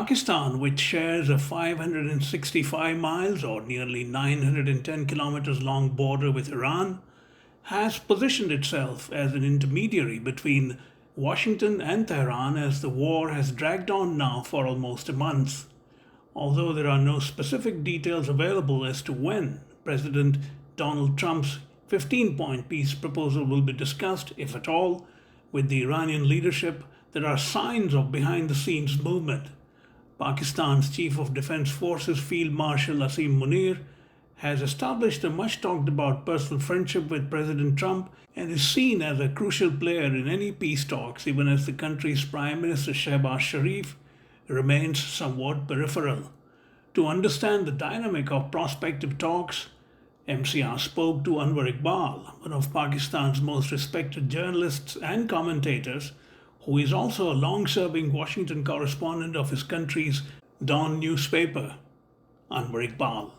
Pakistan, which shares a 565 miles or nearly 910 kilometers long border with Iran, has positioned itself as an intermediary between Washington and Tehran as the war has dragged on now for almost a month. Although there are no specific details available as to when President Donald Trump's 15-point peace proposal will be discussed, if at all, with the Iranian leadership, there are signs of behind the scenes movement. Pakistan's Chief of Defense Forces Field Marshal Asim Munir has established a much talked about personal friendship with President Trump and is seen as a crucial player in any peace talks, even as the country's Prime Minister Shehbaz Sharif remains somewhat peripheral. To understand the dynamic of prospective talks, MCR spoke to Anwar Iqbal, one of Pakistan's most respected journalists and commentators, who is also a long serving Washington correspondent of his country's Dawn newspaper. Anwar Iqbal.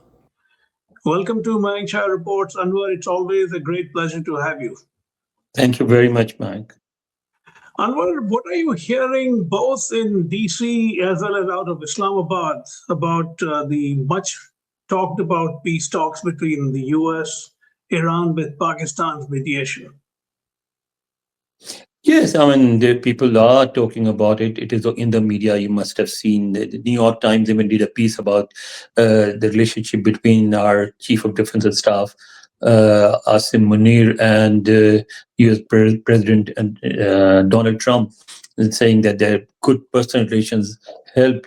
Welcome to Mancha Reports, Anwar. It's always a great pleasure to have you. Thank you very much, Mike. Anwar, what are you hearing both in DC as well as out of Islamabad about the much talked about peace talks between the US, Iran with Pakistan's mediation? Yes, I mean, the people are talking about it. It is in the media. You must have seen the New York Times even did a piece about the relationship between our Chief of Defense and Staff, Asim Munir, and US President Donald Trump, saying that their good personal relations help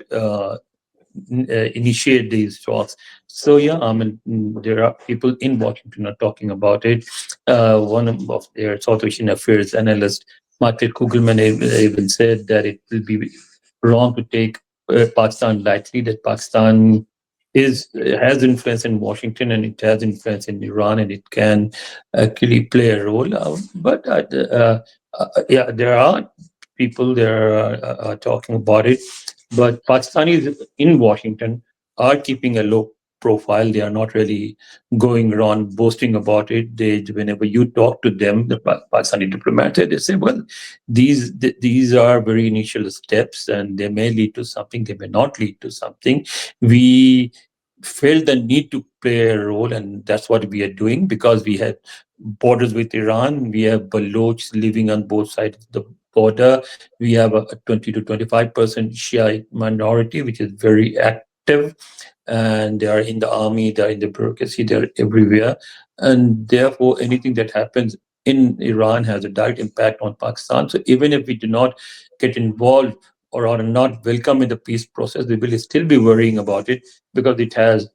initiate these talks. So yeah, I mean, there are people in Washington are talking about it. One of their South Asian affairs analyst, Michael Kugelman, even said that it will be wrong to take Pakistan lightly. That Pakistan has influence in Washington and it has influence in Iran, and it can actually play a role. Yeah, there are people there are talking about it. But Pakistanis in Washington are keeping a low profile. They are not really going around boasting about it. Whenever you talk to them, the Pakistani diplomats, they say, "Well, these are very initial steps, and they may lead to something. They may not lead to something. We felt the need to play a role, and that's what we are doing because we have borders with Iran. We have Balochs living on both sides of the border. We have a 20 to 25% Shia minority, which is very active, and they are in the army, they are in the bureaucracy, they are everywhere. And therefore, anything that happens in Iran has a direct impact on Pakistan. So even if we do not get involved or are not welcome in the peace process, we will still be worrying about it because it has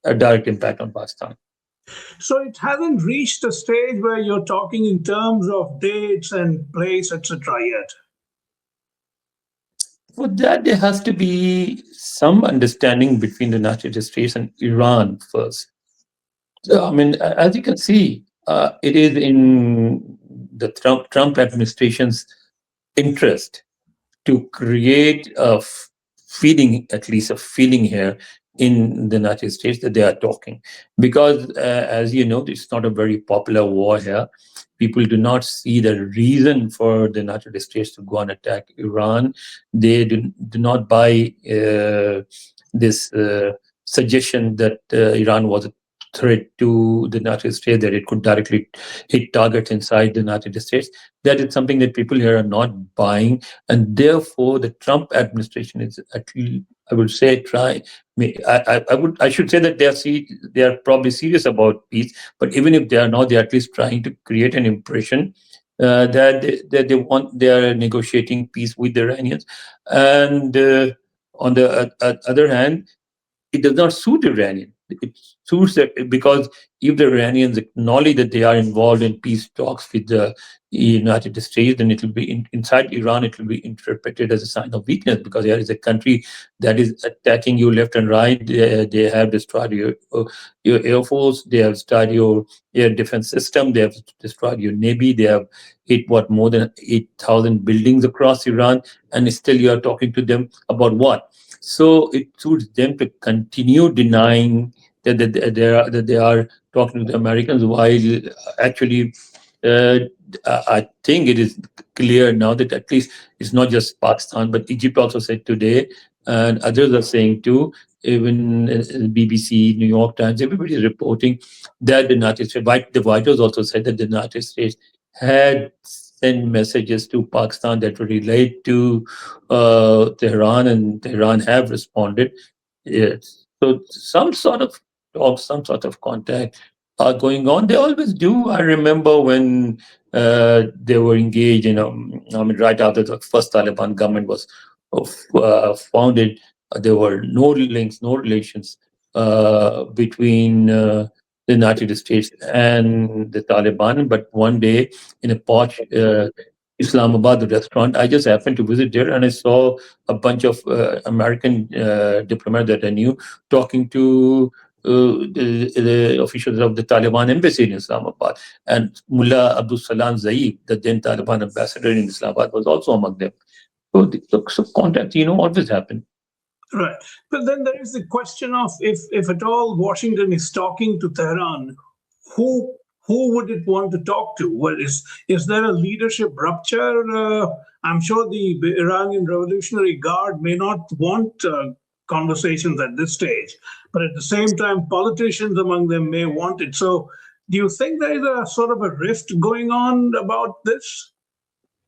a direct impact on Pakistan. So it hasn't reached a stage where you're talking in terms of dates and place, etc. yet. For that, there has to be some understanding between the United States and Iran first. So, I mean, as you can see, it is in the Trump administration's interest to create a feeling, at least a feeling here in the United States that they are talking. Because, as you know, it's not a very popular war here. People do not see the reason for the United States to go and attack Iran. They do not buy this suggestion that Iran was a threat to the United States, that it could directly hit targets inside the United States. That is something that people here are not buying, and therefore the Trump administration is actually, I would say, I should say that they are probably serious about peace, but even if they are not, they are at least trying to create an impression that they are negotiating peace with the Iranians, and on the other hand, it does not suit Iranian. It suits that because if the Iranians acknowledge that they are involved in peace talks with the United States, then it will be inside Iran. It will be interpreted as a sign of weakness because there is a country that is attacking you left and right. They have destroyed your air force. They have destroyed your air defense system. They have destroyed your navy. They have hit more than 8,000 buildings across Iran, and still you are talking to them about what? So it suits them to continue denying that they are talking to the Americans, while actually I think it is clear now that at least it's not just Pakistan, but Egypt also said today and others are saying too. Even BBC, New York Times, everybody is reporting that the United States, the White House also said that the United States had sent messages to Pakistan that relate to Tehran, and Tehran have responded. Yes. So some sort of talk, some sort of contact are going on. They always do. I remember when they were engaged in, I mean, right after the first Taliban government was founded, there were no links, no relations between the United States and the Taliban. But one day in a posh Islamabad restaurant, I just happened to visit there and I saw a bunch of American diplomats that I knew talking to the officials of the Taliban embassy in Islamabad. And Mullah Abdul Salam Zaid, the then Taliban ambassador in Islamabad, was also among them. So, so contact, always happen. Right. But then there is the question of if at all Washington is talking to Tehran, who would it want to talk to? Well, is there a leadership rupture? I'm sure the Iranian Revolutionary Guard may not want conversations at this stage, but at the same time, politicians among them may want it. So, do you think there is a sort of a rift going on about this?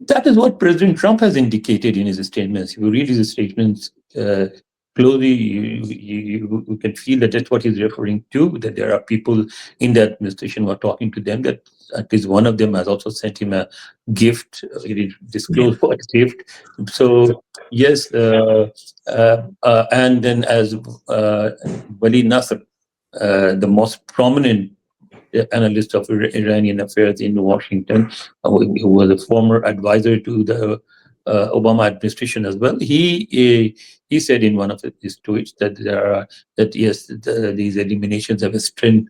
That is what President Trump has indicated in his statements. If you read his statements closely, you can feel that that's what he's referring to, that there are people in the administration who are talking to them, that at least one of them has also sent him a gift. He disclosed what gift. So, yes, and then as Wali Nasr, the most prominent analyst of Iranian affairs in Washington, who was a former advisor to the Obama administration as well. He said in one of his tweets that yes, these eliminations have strengthened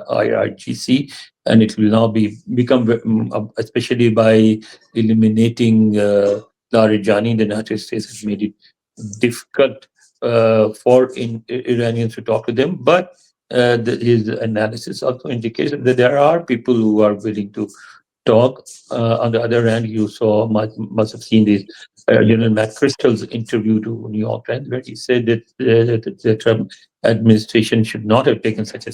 IRGC, and it will now become especially by eliminating Larijani, the United States has made it difficult for Iranians to talk to them, but his analysis also indicates that there are people who are willing to talk. On the other hand, you must have seen this General McChrystal's interview to New York Times, where he said that the Trump administration should not have taken such an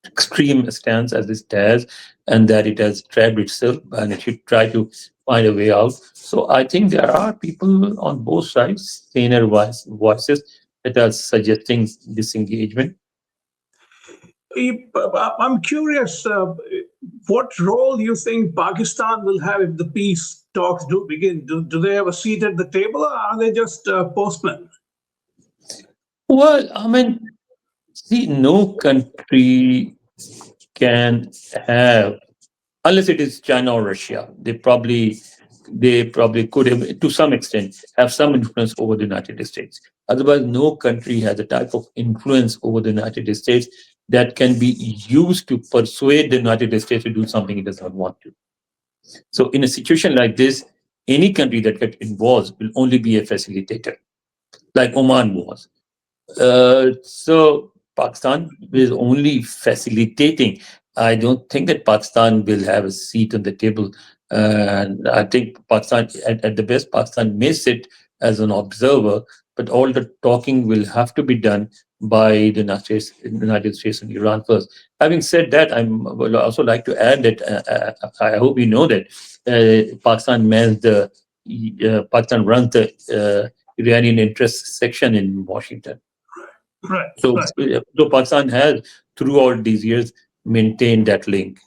extreme stance as it has, and that it has trapped itself and it should try to find a way out. So I think there are people on both sides, saner voices, that are suggesting disengagement. I'm curious, what role you think Pakistan will have if the peace talks do begin? Do they have a seat at the table, or are they just postmen? Well, I mean, see, no country can have, unless it is China or Russia. They probably could have, to some extent, have some influence over the United States. Otherwise, no country has a type of influence over the United States that can be used to persuade the United States to do something it does not want to. So, in a situation like this, any country that gets involved will only be a facilitator, like Oman was. So Pakistan is only facilitating. I don't think that Pakistan will have a seat on the table. And I think Pakistan, at the best, Pakistan may sit as an observer, but all the talking will have to be done by the United States and Iran first. Having said that, I would also like to add that I hope you know that Pakistan runs the Iranian interest section in Washington. Right. So, Right. so Pakistan has, throughout these years, maintained that link.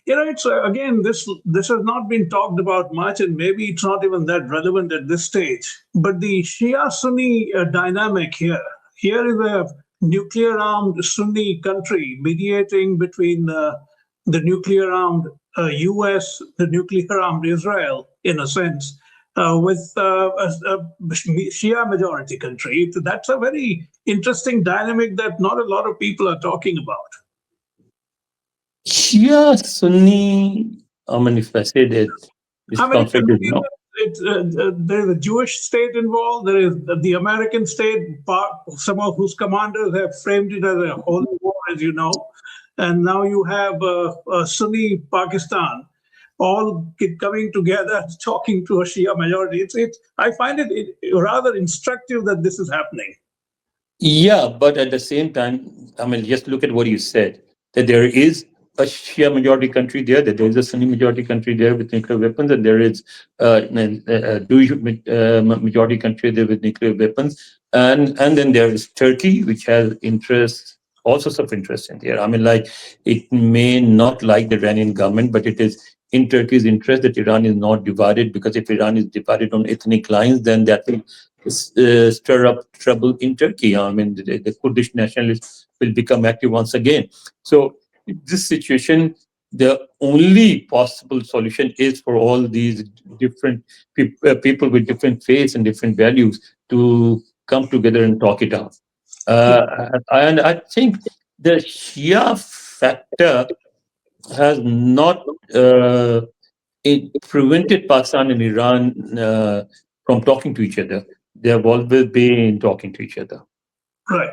It's again, this has not been talked about much, and maybe it's not even that relevant at this stage. But the Shia-Sunni dynamic here is a nuclear-armed Sunni country mediating between the nuclear-armed U.S., the nuclear-armed Israel, in a sense, with a Shia majority country. That's a very interesting dynamic that not a lot of people are talking about. Shia Sunni, I mean, if I say that this I mean, conflict is not. there's a Jewish state involved. There is the American state, some of whose commanders have framed it as a holy war, as you know. And now you have Sunni Pakistan. all coming together, talking to a Shia majority. I find it rather instructive that this is happening. Yeah, but at the same time, I mean, just look at what you said, that there is a Shia majority country there, that there is a Sunni majority country there with nuclear weapons, and there is a Jewish majority country there with nuclear weapons, and then there is Turkey, which has interests, all sorts of interests in there. I mean, like, it may not like the Iranian government, but it is in Turkey's interest that Iran is not divided, because if Iran is divided on ethnic lines, then that will stir up trouble in Turkey. I mean, the Kurdish nationalists will become active once again. So, in this situation, the only possible solution is for all these different people with different faiths and different values to come together and talk it out. And I think the Shia factor has not it prevented Pakistan and Iran from talking to each other. They have always been talking to each other. Right.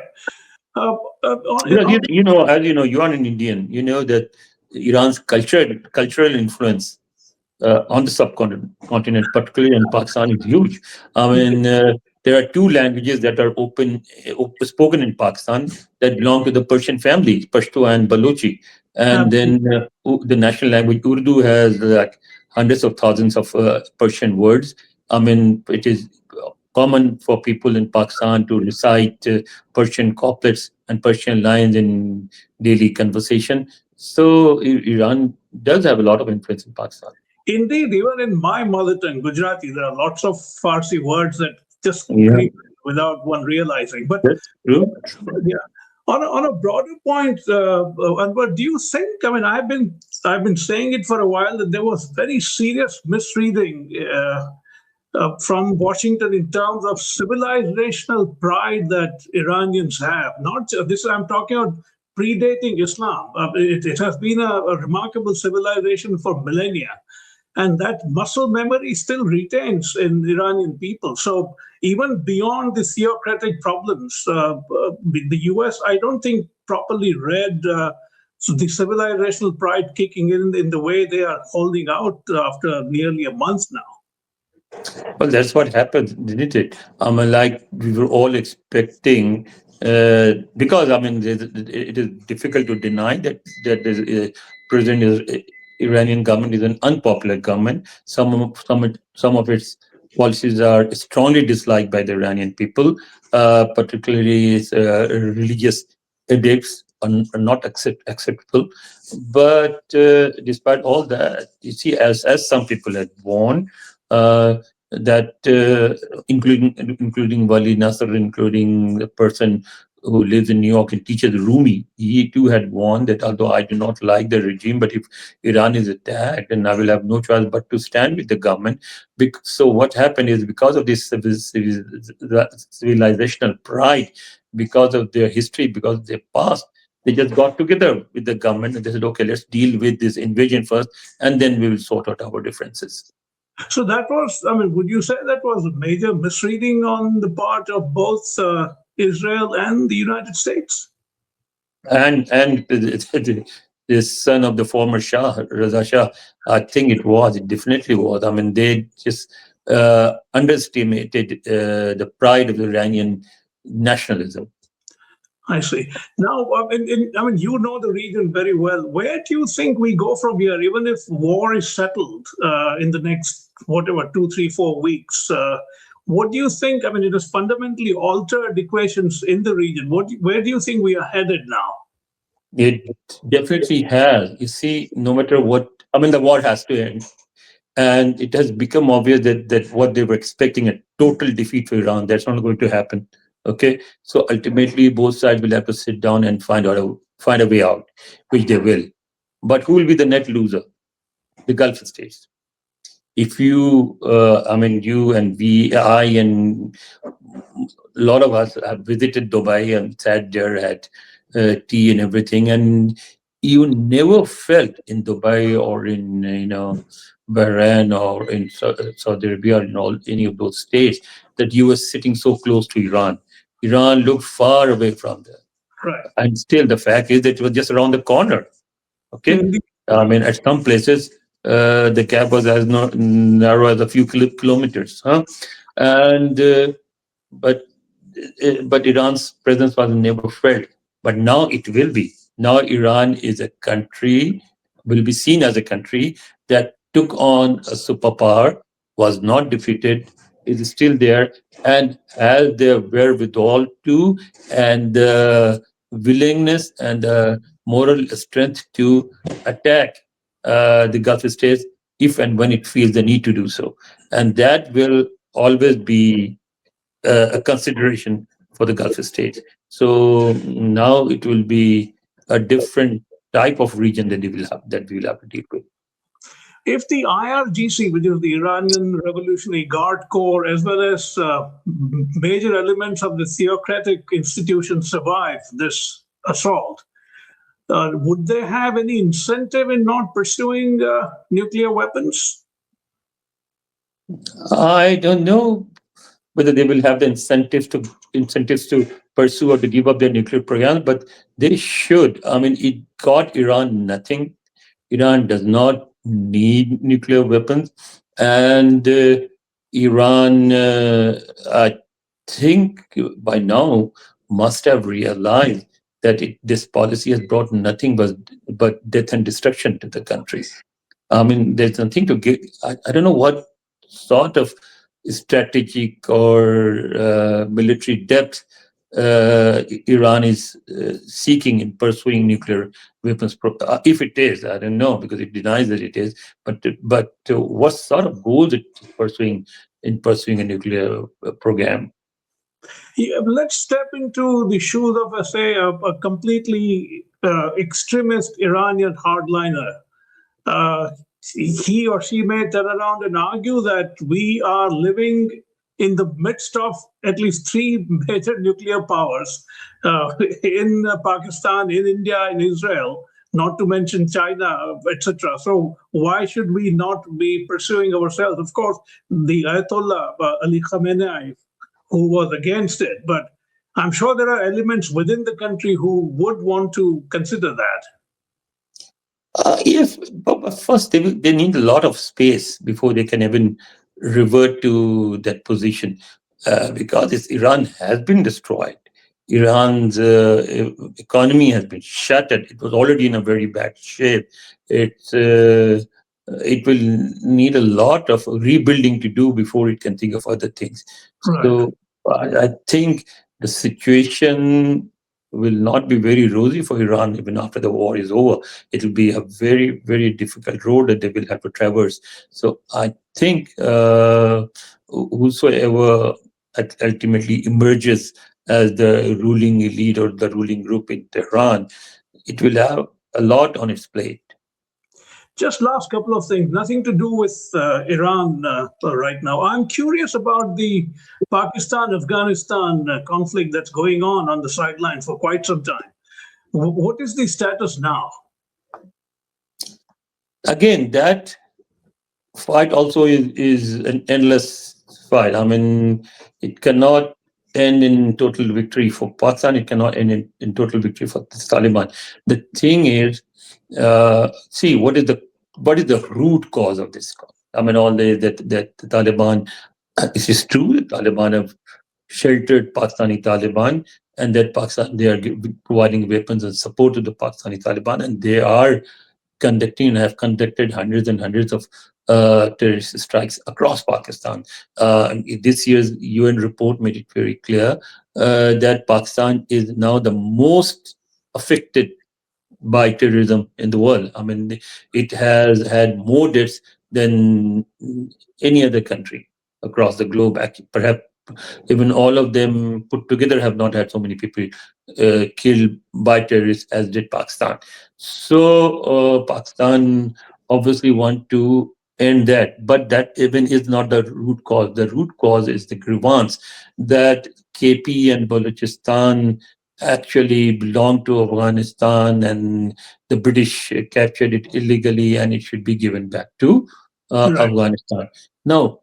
Uh, Because as you know, you are an Indian. You know that Iran's cultural influence on the subcontinent, particularly in Pakistan, is huge. I mean, there are two languages that are spoken in Pakistan that belong to the Persian family, Pashto and Balochi. And then the national language, Urdu, has like hundreds of thousands of Persian words. I mean, it is common for people in Pakistan to recite Persian couplets and Persian lines in daily conversation. So Iran does have a lot of influence in Pakistan. Indeed, even in my mother tongue, Gujarati, there are lots of Farsi words that just Yeah, creep without one realizing. But that's true. yeah, on a broader point, Anwar, do you think? I mean, I've been saying it for a while that there was very serious misreading from Washington in terms of civilizational pride that Iranians have. Not this. I'm talking about predating Islam. It has been a remarkable civilization for millennia, and that muscle memory still retains in Iranian people. So even beyond the theocratic problems, the US, I don't think properly read so the civilizational pride kicking in the way they are holding out after nearly a month now. Well, that's what happened, didn't it? I mean, like, we were all expecting, because I mean, it is difficult to deny that the present Iranian government is an unpopular government. Some of its policies are strongly disliked by the Iranian people, particularly its religious edicts are not acceptable. But despite all that, you see, as some people had warned. Uh, that including Wali Nasser, including the person who lives in New York and teaches Rumi, he too had warned that although I do not like the regime, but if Iran is attacked, then I will have no choice but to stand with the government. So what happened is, because of this civilizational pride, because of their history, because of their past, they just got together with the government and they said, okay, let's deal with this invasion first, and then we will sort out our differences. So that was, I mean, would you say that was a major misreading on the part of both Israel and the United States? And the son of the former Shah, Raza Shah, I think it definitely was. I mean, they just underestimated the pride of the Iranian nationalism. I see. Now, I mean, you know the region very well. Where do you think we go from here, even if war is settled in the next, whatever, 2, 3, 4 weeks? What do you think? I mean, it has fundamentally altered equations in the region. Where do you think we are headed now? It definitely has. You see, no matter what, I mean, the war has to end. And it has become obvious that what they were expecting, a total defeat for Iran, that's not going to happen. Okay, so ultimately both sides will have to sit down and find a way out, which they will. But who will be the net loser? The Gulf states. If you, I mean, you and I and a lot of us have visited Dubai and sat there, had tea and everything, and you never felt in Dubai or in Bahrain or in Saudi Arabia or in any of those states that you were sitting so close to Iran. Iran looked far away from there, Right. and still the fact is that it was just around the corner. Okay, Indeed. I mean, at some places The gap was as narrow as a few kilometers, huh? And but but Iran's presence was never felt. But now it will be. Now Iran is a country, will be seen as a country that took on a superpower, was not defeated, is still there, and has the wherewithal to, and the willingness and the moral strength to attack the Gulf states if and when it feels the need to do so. And that will always be a consideration for the Gulf states. So now it will be a different type of region that we will have to deal with. If the IRGC, which is the Iranian Revolutionary Guard Corps, as well as major elements of the theocratic institution survive this assault, would they have any incentive in not pursuing nuclear weapons? I don't know whether they will have the incentives to pursue or to give up their nuclear program, but they should. I mean, it got Iran nothing. Iran does not need nuclear weapons, and Iran, I think, by now must have realized that this policy has brought nothing but death and destruction to the country. I mean, there's nothing to give. I don't know what sort of strategic or military depth Iran is seeking in pursuing nuclear weapons. If it is, I don't know, because it denies that it is. But what sort of goals it is pursuing in pursuing a nuclear program? Yeah, let's step into the shoes of, say, a completely extremist Iranian hardliner. Uh, he or she may turn around and argue that we are living in the midst of at least three major nuclear powers in Pakistan, in India, in Israel, not to mention China, etc. So why should we not be pursuing ourselves? Of course, the Ayatollah Ali Khamenei, who was against it, but I'm sure there are elements within the country who would want to consider that. Yes, but first they need a lot of space before they can even revert to that position, because Iran has been destroyed. Iran's economy has been shattered. It was already in a very bad shape. It will need a lot of rebuilding to do before it can think of other things. Right. So I think the situation will not be very rosy for Iran even after the war is over. It will be a very, very difficult road that they will have to traverse. So I think whosoever ultimately emerges as the ruling elite or the ruling group in Tehran, it will have a lot on its plate. Just last couple of things, nothing to do with Iran right now. I'm curious about the Pakistan-Afghanistan conflict that's going on the sideline for quite some time. What is the status now? Again, that fight also is an endless fight. I mean, it cannot end in total victory for Pakistan. It cannot end in total victory for the Taliban. The thing is, see what is the root cause of this? I mean, all that the Taliban. This is true. The Taliban have sheltered Pakistani Taliban, and that Pakistan they are providing weapons and support to the Pakistani Taliban, and they are conducting and have conducted hundreds and hundreds of terrorist strikes across Pakistan. This year's UN report made it very clear that Pakistan is now the most affected by terrorism in the world. I mean, it has had more deaths than any other country across the globe. Actually, perhaps even all of them put together have not had so many people killed by terrorists as did Pakistan. So Pakistan obviously want to end that, but that even is not the root cause. The root cause is the grievance that KP and Balochistan actually belong to Afghanistan, and the British captured it illegally, and it should be given back to Right. Afghanistan. Now,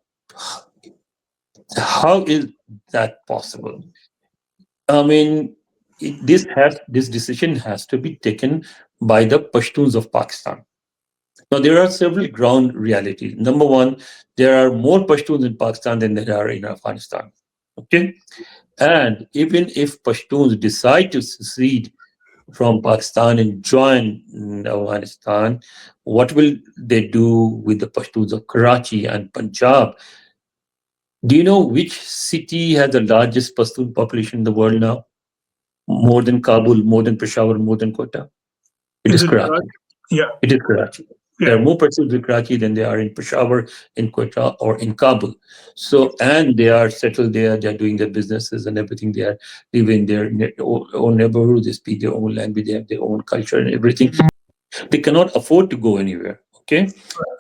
how is that possible? I mean, this decision has to be taken by the Pashtuns of Pakistan. Now, there are several ground realities. Number one, there are more Pashtuns in Pakistan than there are in Afghanistan. Okay? And even if Pashtuns decide to secede from Pakistan and join Afghanistan, what will they do with the Pashtuns of Karachi and Punjab? Do you know which city has the largest Pashtun population in the world now? More than Kabul, more than Peshawar, more than Quetta? It Is is it Karachi. Yeah. It is Karachi. There Yeah. are more Pashtuns in Karachi than there are in Peshawar, in Quetta, or in Kabul. So, and they are settled there. They are doing their businesses and everything. They are living their own neighborhood. They speak their own language. They have their own culture and everything. They cannot afford to go anywhere. Okay,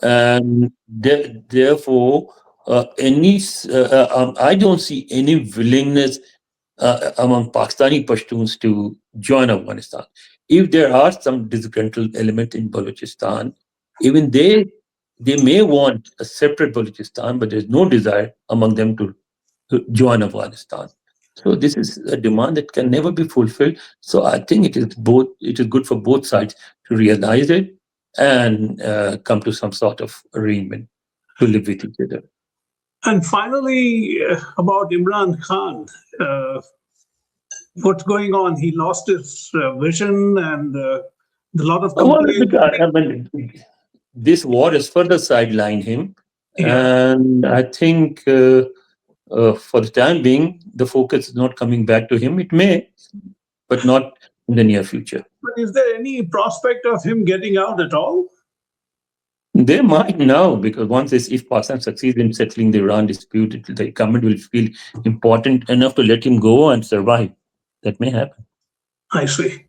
and therefore, I don't see any willingness among Pakistani Pashtuns to join Afghanistan. If there are some disgruntled element in Balochistan, even they may want a separate Balochistan, but there's no desire among them to join Afghanistan. So this is a demand that can never be fulfilled. So I think it is both. It is good for both sides to realize it and come to some sort of arrangement to live with each other. And finally, about Imran Khan, what's going on? He lost his vision, and a lot of Well, complaints. I mean, this war has further sidelined him, Yeah. and I think for the time being, the focus is not coming back to him. It may, but not in the near future. But is there any prospect of him getting out at all? They might now, because once if Pakistan succeeds in settling the Iran dispute, the government will feel important enough to let him go and survive. That may happen. I see.